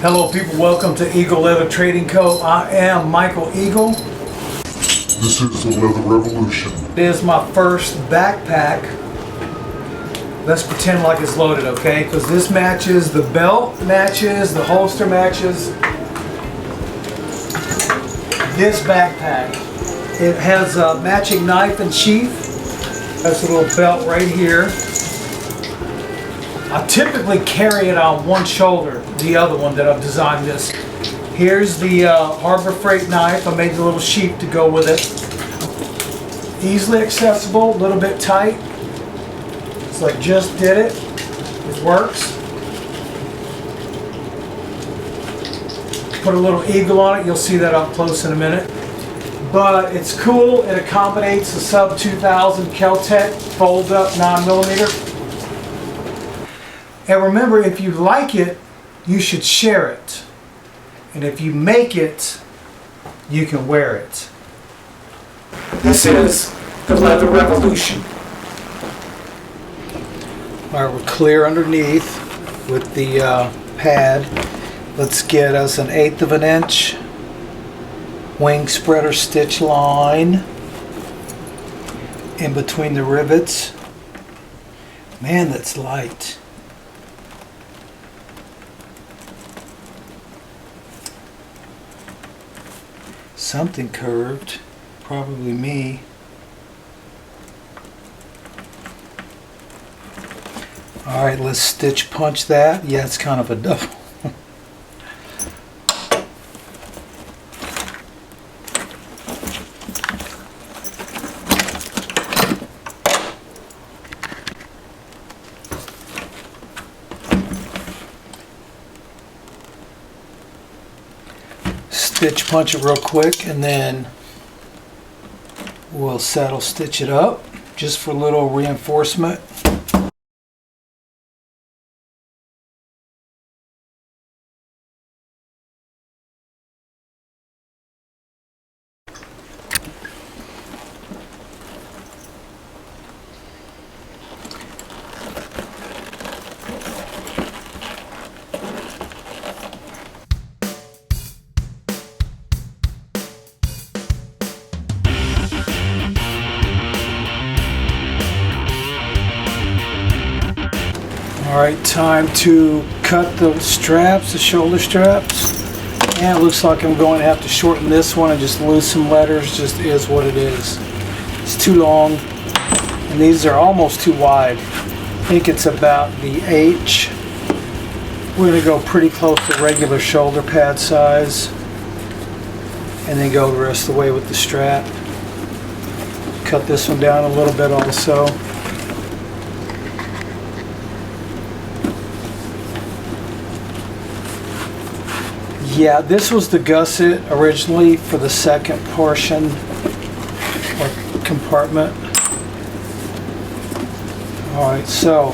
Hello people, welcome to Eagle Leather Trading Co. I am Michael Eagle. This is the Leather Revolution. It is my first backpack. Let's pretend like it's loaded, okay? Because this matches, the belt matches, the holster matches. This backpack, it has a matching knife and sheath. That's a little belt right here. I typically carry it on one shoulder, the other one that I've designed this. Here's the Harbor Freight knife. I made the little sheath to go with it. Easily accessible, a little bit tight. It's like just did it. It works. Put a little eagle on it. You'll see that up close in a minute. But it's cool. It accommodates the sub 2000 Kel-Tec fold up 9mm. And remember, if you like it, you should share it. And if you make it, you can wear it. This is the Leather Revolution. All right, we're clear underneath with the pad. Let's get us an 1/8 of an inch wing spreader stitch line in between the rivets. Man, that's light. Something curved, probably me. All right, let's stitch punch that. Yeah, it's kind of a double. Stitch punch it real quick, and then we'll saddle stitch it up just for a little reinforcement. Alright, time to cut the straps, the shoulder straps. And it looks like I'm going to have to shorten this one and just lose some letters. Just is what it is. It's too long. And these are almost too wide. I think it's about the H. We're going to go pretty close to regular shoulder pad size. And then go the rest of the way with the strap. Cut this one down a little bit also. Yeah, this was the gusset originally for the second portion or compartment. Alright, so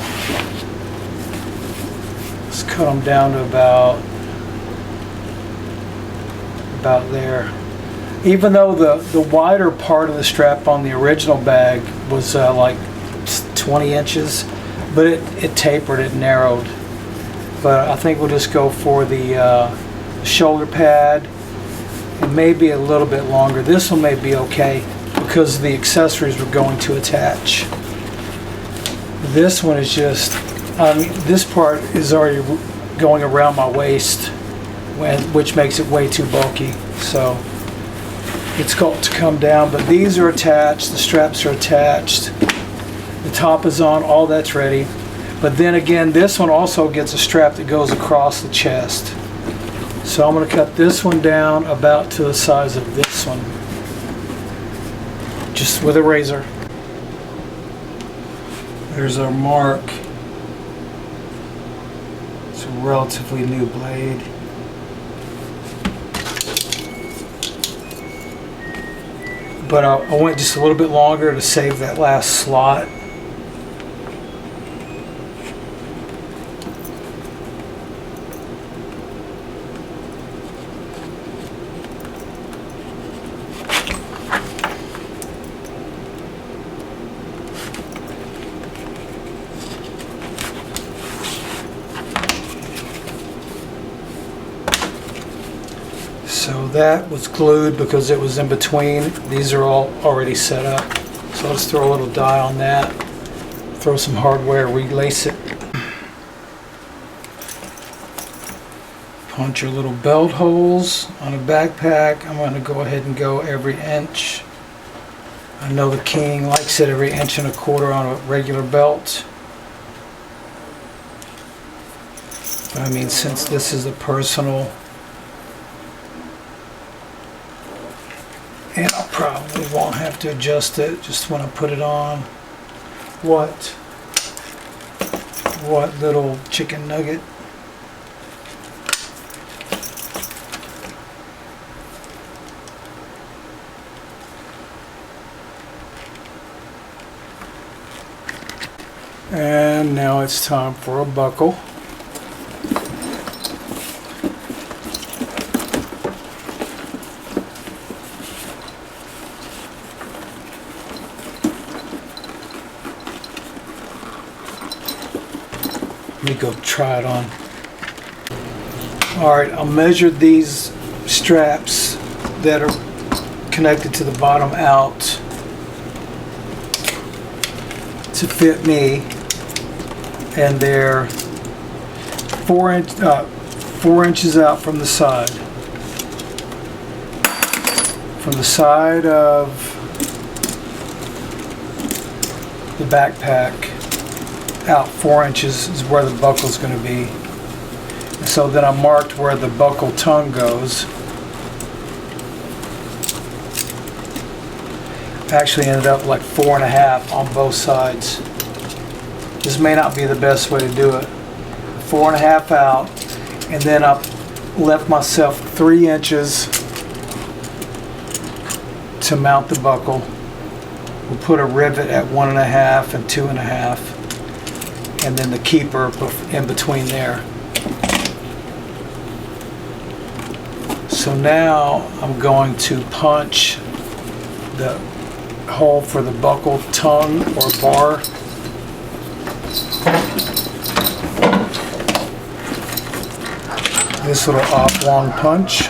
let's cut them down to about there. Even though the wider part of the strap on the original bag was like 20 inches, but it tapered, it narrowed. But I think we'll just go for the shoulder pad and maybe a little bit longer. This one may be okay because the accessories we're going to attach. This one is just, this part is already going around my waist, which makes it way too bulky. So it's got to come down, but these are attached, the straps are attached, the top is on, all that's ready. But then again, this one also gets a strap that goes across the chest. So I'm going to cut this one down about to the size of this one, just with a razor. There's our mark. It's a relatively new blade. But I went just a little bit longer to save that last slot. So that was glued because it was in between. These are all already set up. So let's throw a little dye on that. Throw some hardware, relace it. Punch your little belt holes on a backpack. I'm going to go ahead and go every inch. I know the King likes it every 1.25 on a regular belt. But I mean, since this is a personal, and I probably won't have to adjust it just when I put it on. What little chicken nugget? And now it's time for a buckle. Let me go try it on. Alright, I'll measure these straps that are connected to the bottom out to fit me. And they're 4 inches out from the side. From the side of the backpack out 4 inches is where the buckle's going to be. And so then I marked where the buckle tongue goes. Actually ended up like 4.5 on both sides. This may not be the best way to do it. 4.5 out, and then I left myself 3 inches to mount the buckle. We'll put a rivet at 1.5 and 2.5, and then the keeper in between there. So now I'm going to punch the hole for the buckle tongue or bar. This little oblong punch.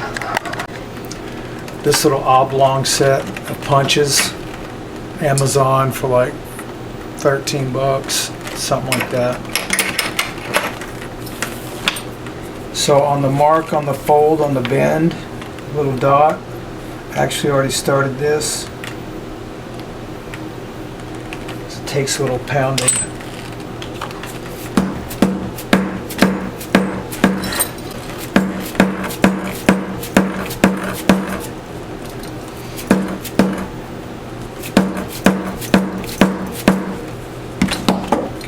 This little oblong set of punches. Amazon for like 13 bucks, something like that. So on the mark on the fold on the bend, little dot, actually already started this. So it takes a little pounding.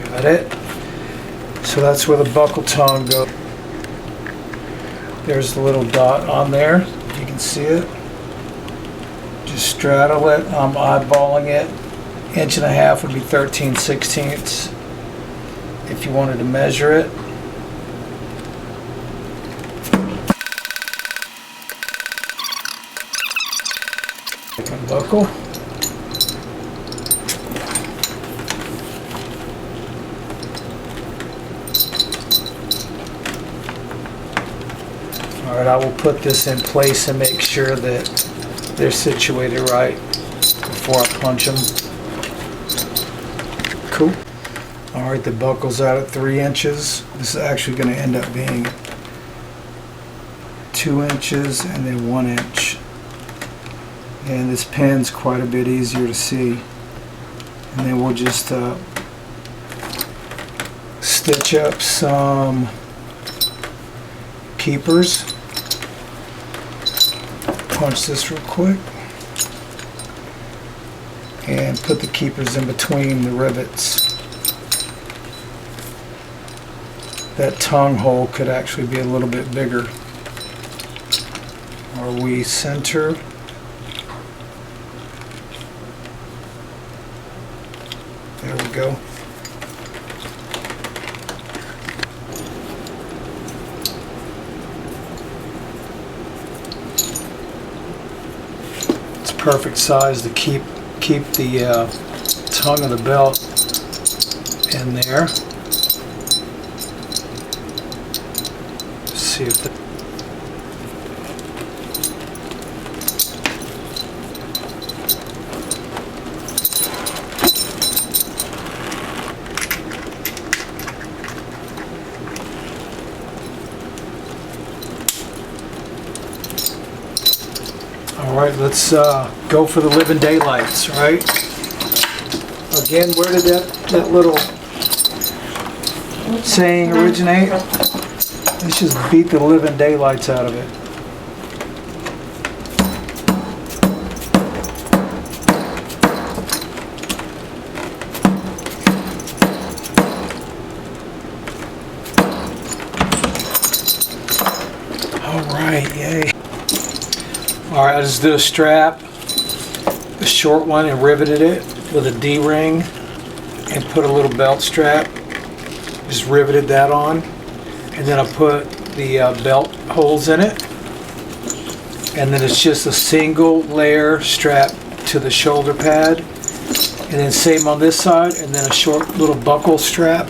Got it. So that's where the buckle tongue goes. There's the little dot on there. You can see it. Just straddle it. I'm eyeballing it. 1.5 would be 13/16 if you wanted to measure it. Second buckle. Alright, I will put this in place and make sure that they're situated right before I punch them. Cool. Alright, the buckle's out at 3 inches. This is actually going to end up being 2 inches and then 1 inch. And this pin's quite a bit easier to see. And then we'll just stitch up some keepers. Punch this real quick and put the keepers in between the rivets. That tongue hole could actually be a little bit bigger. Are we centered? There we go. Perfect size to keep the tongue of the belt in there. See if let's go for the living daylights, right? Again, where did that little saying originate? Let's just beat the living daylights out of it. Alright, yay. Alright, I just did a strap, a short one, and riveted it with a D-ring and put a little belt strap. Just riveted that on. And then I put the belt holes in it. And then it's just a single layer strap to the shoulder pad. And then same on this side, and then a short little buckle strap.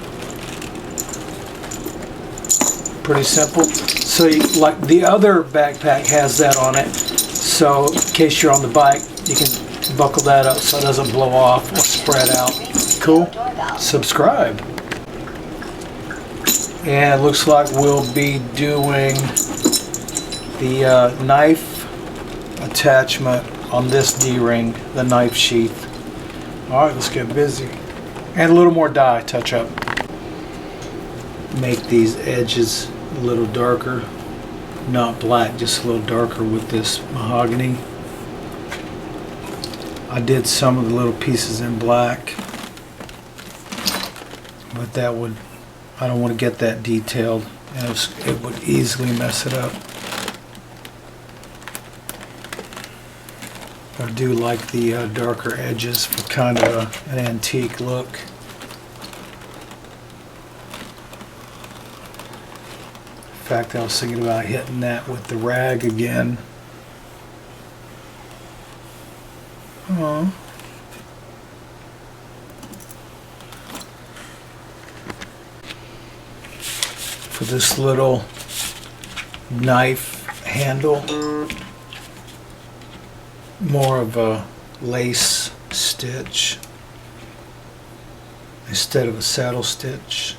Pretty simple. So like the other backpack has that on it. So in case you're on the bike, you can buckle that up so it doesn't blow off or spread out. Cool? Subscribe. And it looks like we'll be doing the knife attachment on this D-ring, the knife sheath. Alright, let's get busy. And a little more dye touch up. Make these edges a little darker. Not black, just a little darker with this mahogany. I did some of the little pieces in black, but that would, I don't want to get that detailed, and it would easily mess it up. I do like the darker edges for kind of an antique look. In fact, I was thinking about hitting that with the rag again. Oh. For this little knife handle, more of a lace stitch instead of a saddle stitch.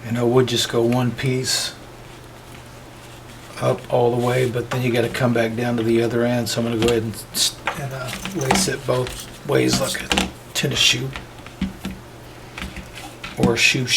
And I would just go one piece up all the way, but then you got to come back down to the other end. So I'm going to go ahead and lace it both ways like a tennis shoe or a shoe.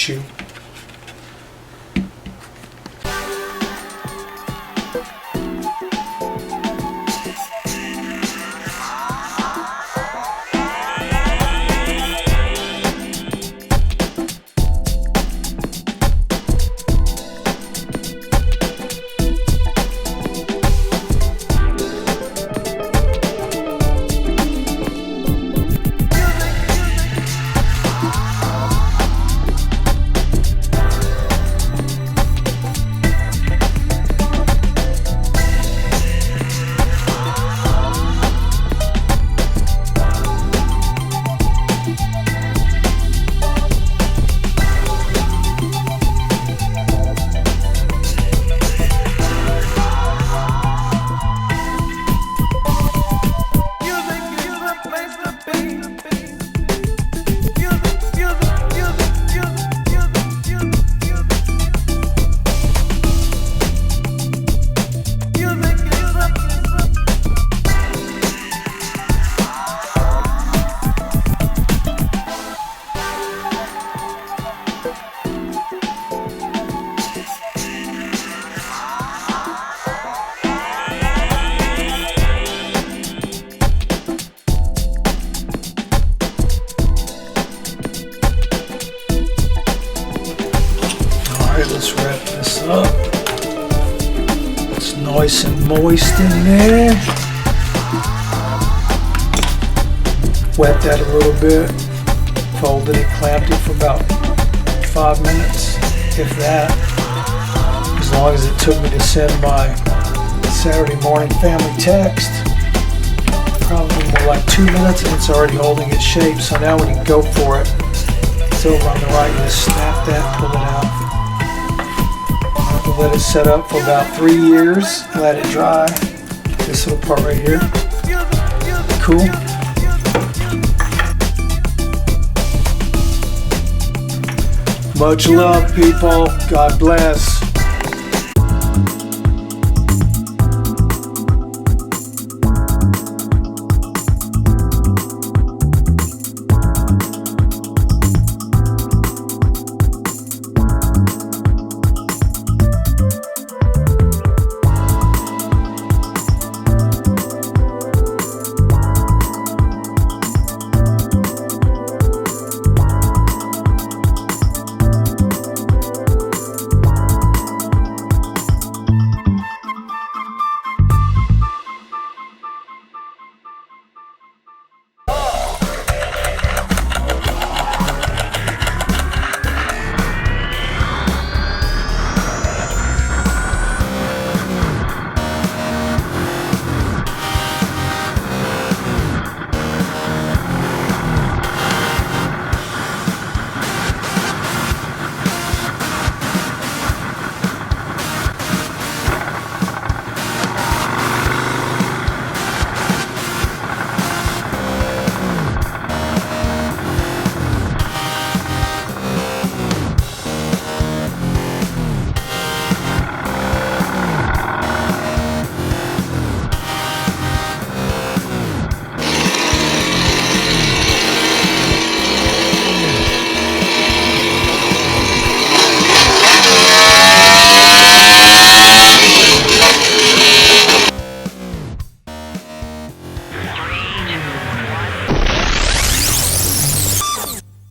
Let's wrap this up. It's nice and moist in there. Wet that a little bit. Folded it, clamped it for about 5 minutes, if that. As long as it took me to send my Saturday morning family text. Probably more like 2 minutes, and it's already holding its shape. So now we can go for it. It's over on the right. You just snap that, pull it out. Let it set up for about 3 years. Let it dry. This little part right here. Cool. Much love, people. God bless.